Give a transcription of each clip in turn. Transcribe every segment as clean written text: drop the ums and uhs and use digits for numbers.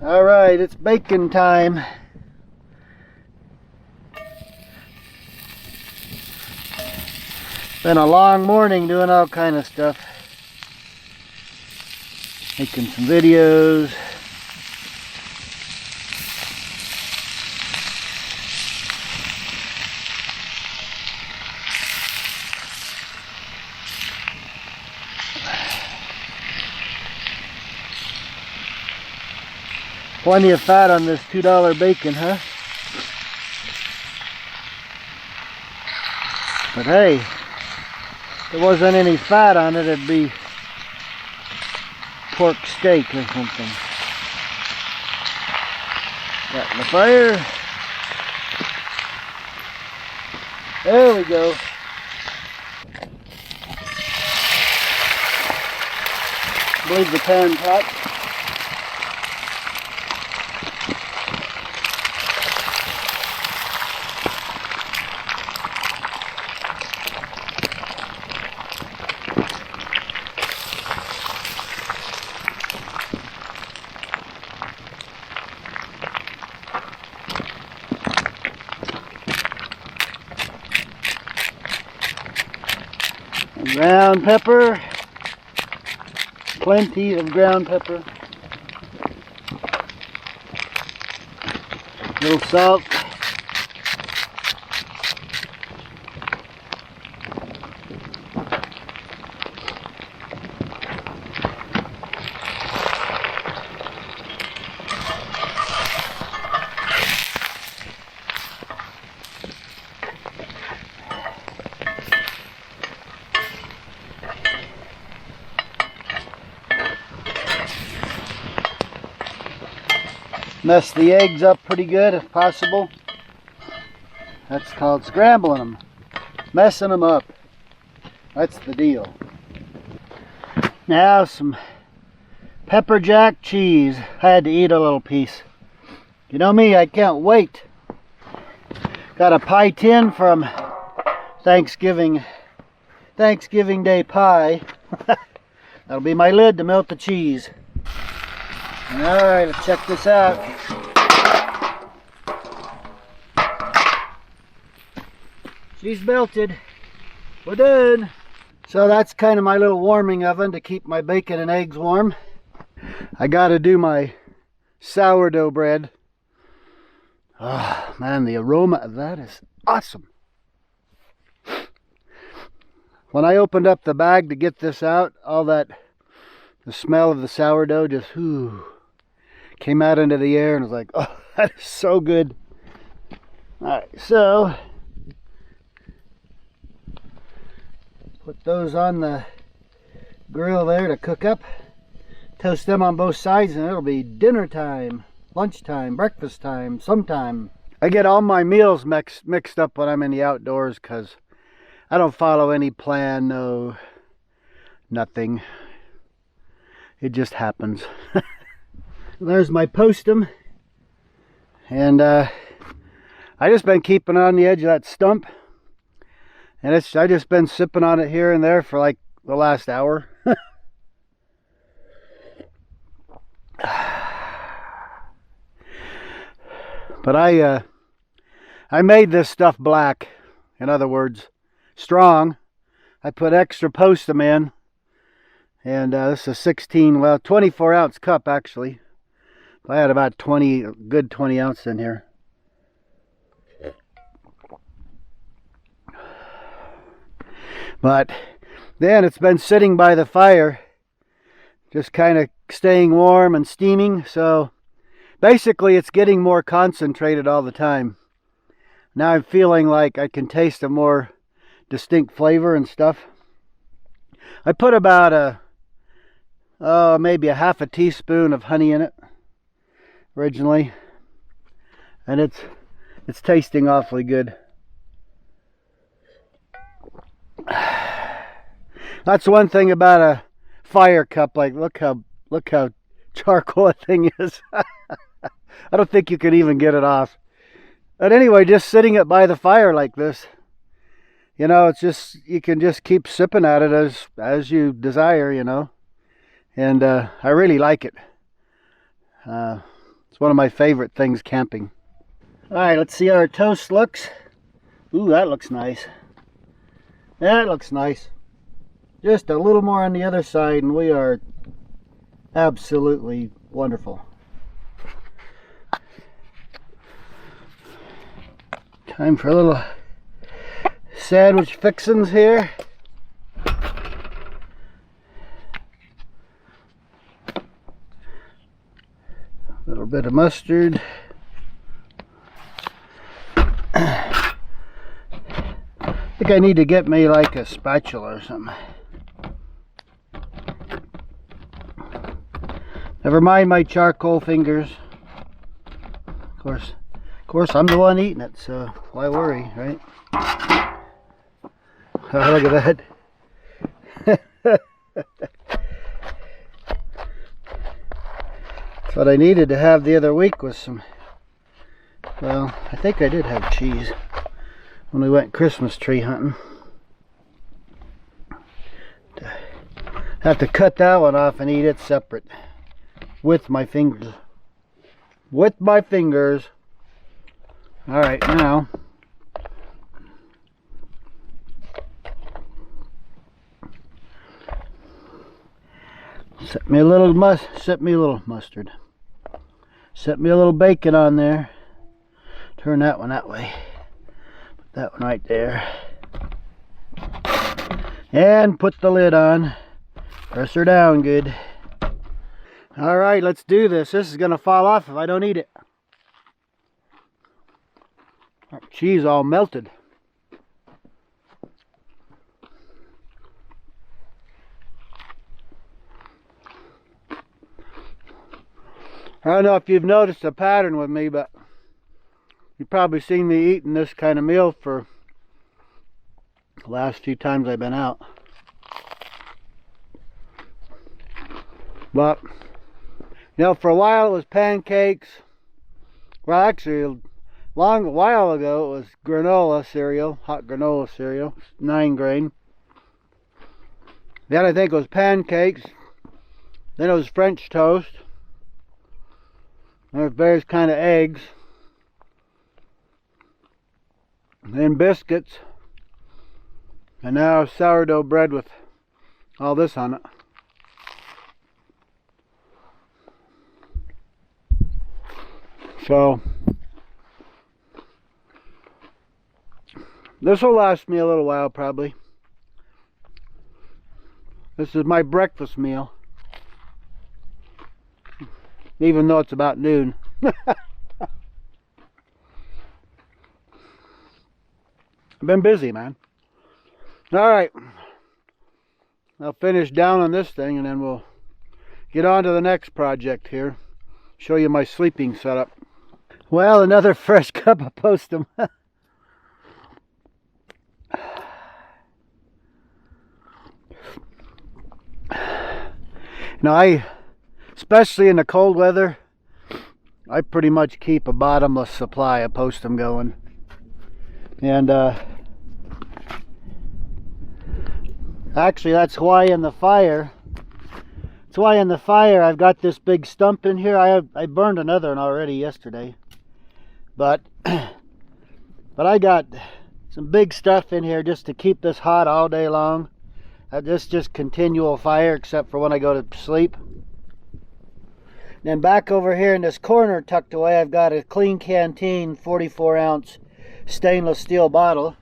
All right, it's bacon time. Been a long morning doing all kind of stuff. Making some videos. Plenty of fat on this $2 bacon, huh? But hey, if there wasn't any fat on it, it'd be pork steak or something. Got in the fire. There we go. I believe the pan's hot. Ground pepper, plenty of ground pepper, a little salt, mess the eggs up pretty good if possible. That's called scrambling them, messing them up. That's the deal. Now some pepper jack cheese. I had to eat a little piece. You know me, I can't wait. Got a pie tin from Thanksgiving Day pie. That'll be my lid to melt the cheese. Alright, let's check this out. She's melted. We're done. So that's kind of my little warming oven to keep my bacon and eggs warm. I gotta do my sourdough bread. Oh man, the aroma of that is awesome. When I opened up the bag to get this out, the smell of the sourdough just came out into the air and was like, oh, that is so good. Alright, so put those on the grill there to cook up. Toast them on both sides and it'll be dinner time, lunchtime, breakfast time, sometime. I get all my meals mixed up when I'm in the outdoors because I don't follow any plan, no, nothing. It just happens. There's my postum. And I just been keeping on the edge of that stump. And I just been sipping on it here and there for like the last hour. But I made this stuff black. In other words, strong. I put extra postum in. And this is a 24 ounce cup actually. I had about 20 ounces in here. But then it's been sitting by the fire, just kind of staying warm and steaming. So basically it's getting more concentrated all the time. Now I'm feeling like I can taste a more distinct flavor and stuff. I put about maybe a half a teaspoon of honey in it originally, and it's tasting awfully good. That's one thing about a fire cup. Like look how charcoal that thing is. I don't think you could even get it off. But anyway, just sitting it by the fire like this, you know, it's just, you can just keep sipping at it as you desire, you know. And I really like it. It's one of my favorite things camping. Alright, let's see how our toast looks. Ooh, that looks nice. That looks nice. Just a little more on the other side and we are absolutely wonderful. Time for a little sandwich fixins here. A little bit of mustard. I think I need to get me like a spatula or something. Never mind my charcoal fingers. Of course, I'm the one eating it, so why worry, right? Oh, look at that. That's what I needed to have the other week was some, well, I think I did have cheese when we went Christmas tree hunting. Have to cut that one off and eat it separate with my fingers. With my fingers. Alright, now set me a little mustard. Set me a little bacon on there. Turn that one that way. Put that one right there. And put the lid on. Press her down good. Alright, let's do this. This is going to fall off if I don't eat it. Cheese all melted. I don't know if you've noticed a pattern with me, but you've probably seen me eating this kind of meal for the last few times I've been out. But, you know, for a while it was pancakes. Well, actually, a while ago it was granola cereal, hot granola cereal, 9 grain. Then I think it was pancakes. Then it was French toast. There was various kind of eggs. Then biscuits. And now sourdough bread with all this on it. So this will last me a little while probably. This is my breakfast meal. Even though it's about noon. I've been busy, man. Alright. I'll finish down on this thing and then we'll get on to the next project here. Show you my sleeping setup. Well, another fresh cup of postum. Now especially in the cold weather, I pretty much keep a bottomless supply of postum going. And actually that's why in the fire I've got this big stump in here. I burned another one already yesterday. But I got some big stuff in here just to keep this hot all day long. This just continual fire except for when I go to sleep. Then back over here in this corner tucked away, I've got a Clean Canteen 44-ounce stainless steel bottle.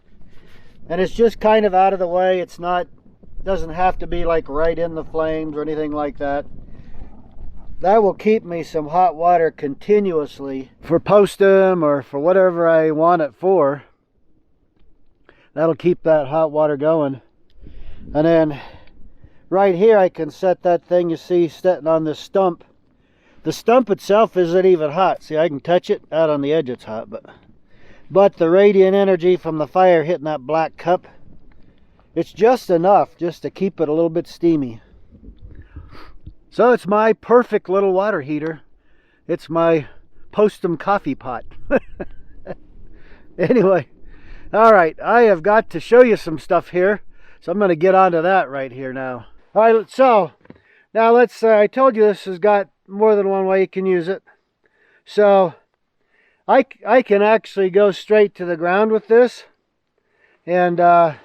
And it's just kind of out of the way. It's not, doesn't have to be like right in the flames or anything like that. That will keep me some hot water continuously for postum or for whatever I want it for. That'll keep that hot water going. And then right here I can set that thing you see sitting on this stump. The stump itself isn't even hot. See, I can touch it. Out on the edge it's hot, but the radiant energy from the fire hitting that black cup, it's just enough just to keep it a little bit steamy. So it's my perfect little water heater. It's my postum coffee pot. Anyway, all right, I have got to show you some stuff here. So I'm going to get onto that right here now. All right, so now let's, I told you this has got more than one way you can use it. So I can actually go straight to the ground with this, and all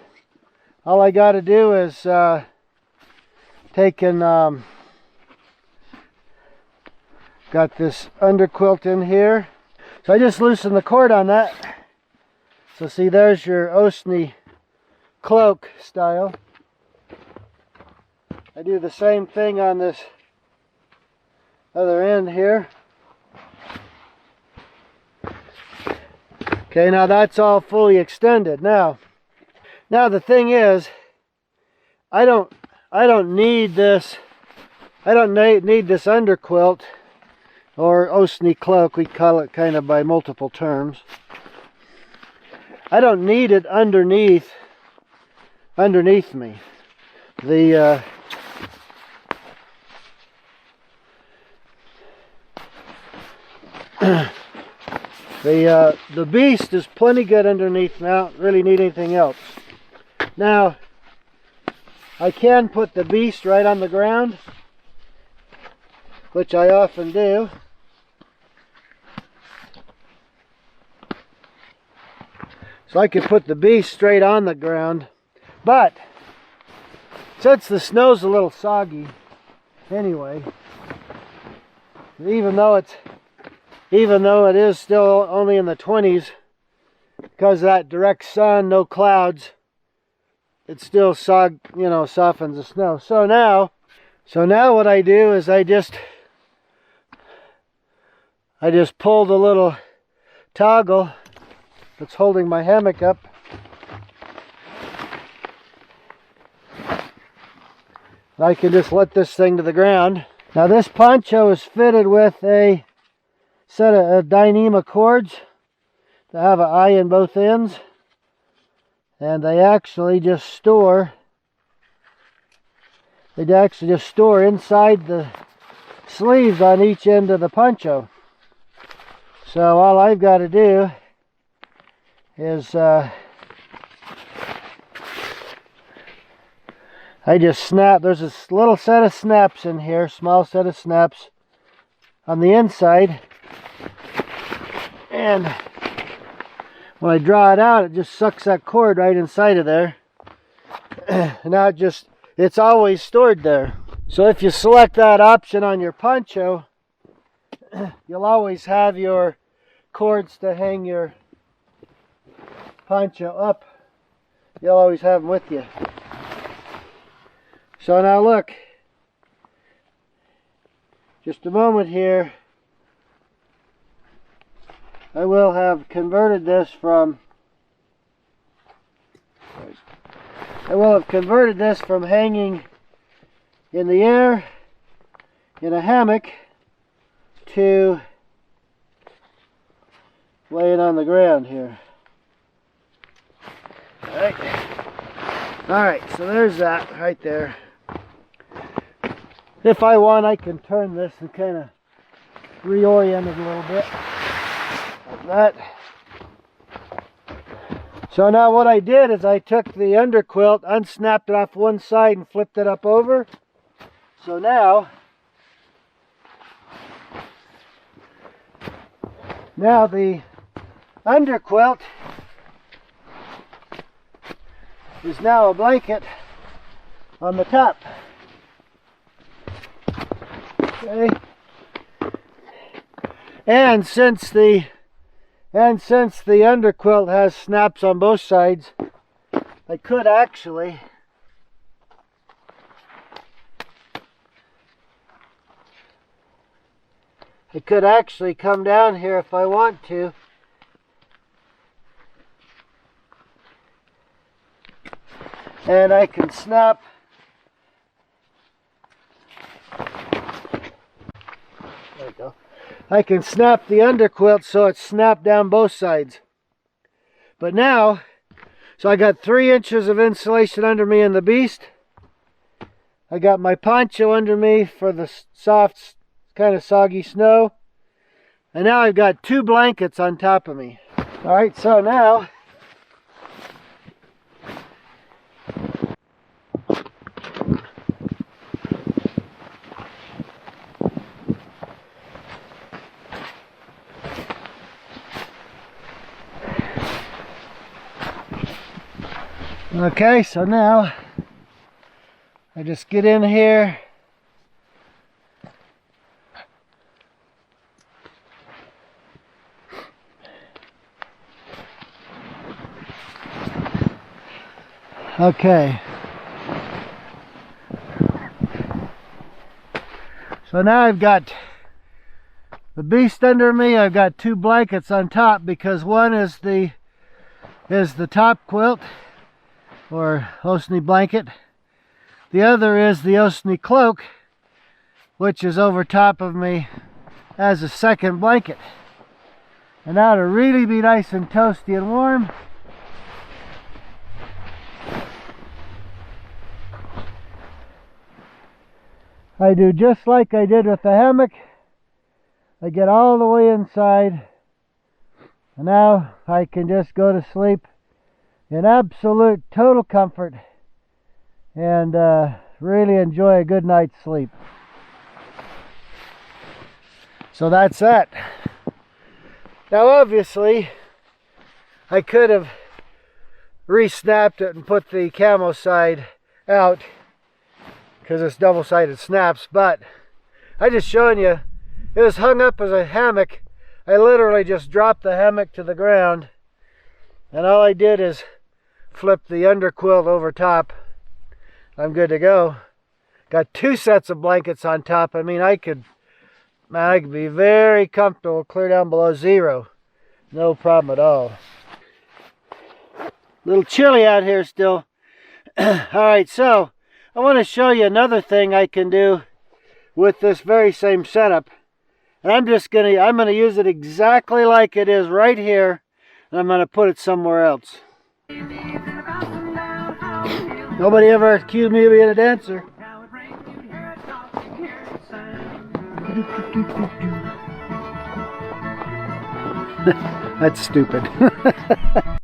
I got to do is got this underquilt in here. So I just loosened the cord on that. So see, there's your Osney cloak style. I do the same thing on this other end here. Okay, now that's all fully extended. Now the thing is, I don't need this. I don't need this underquilt or Osney cloak. We call it kind of by multiple terms. I don't need it underneath me. The the beast is plenty good underneath now. Don't really need anything else. Now I can put the beast right on the ground, which I often do. So I could put the beast straight on the ground, but since the snow's a little soggy anyway, even though it is still only in the 20s, because of that direct sun, no clouds, it still softens the snow. So now what I do is I just pull the little toggle that's holding my hammock up. I can just let this thing to the ground. Now this poncho is fitted with a set of Dyneema cords that have an eye in both ends, and they actually just store inside the sleeves on each end of the poncho. So all I've got to do is I just snap. There's this little set of snaps in here, small set of snaps on the inside, and when I draw it out, it just sucks that cord right inside of there. And now it's always stored there. So if you select that option on your poncho, you'll always have your cords to hang your poncho up. You'll always have them with you. So now look, just a moment here, I will have converted this from hanging in the air in a hammock to laying on the ground here. Alright, so there's that right there. If I want, I can turn this and kind of reorient it a little bit. Like that. So now what I did is I took the underquilt, unsnapped it off one side and flipped it up over. So now the underquilt is now a blanket on the top. Okay. And since the underquilt has snaps on both sides, I could actually come down here if I want to. And I can snap there we go. I can snap the underquilt so it's snapped down both sides. But now, so I got 3 inches of insulation under me in the beast. I got my poncho under me for the soft, kind of soggy snow. And now I've got 2 blankets on top of me. Alright, so now Okay, so now I just get in here. Okay. So now I've got the beast under me. I've got two blankets on top because one is the top quilt or Osney blanket. The other is the Osney cloak, which is over top of me as a second blanket. And now to really be nice and toasty and warm, I do just like I did with the hammock. I get all the way inside, and now I can just go to sleep in absolute total comfort and really enjoy a good night's sleep. So that's that. Now obviously I could have re-snapped it and put the camo side out because it's double-sided snaps, but I just showing you it was hung up as a hammock. I literally just dropped the hammock to the ground, and all I did is flip the under quilt over top. I'm good to go. Got two sets of blankets on top. I mean, I could be very comfortable clear down below zero. No problem at all. A little chilly out here still. Alright, so I want to show you another thing I can do with this very same setup. And I'm gonna use it exactly like it is right here, and I'm gonna put it somewhere else. Nobody ever accused me of being a dancer. That's stupid.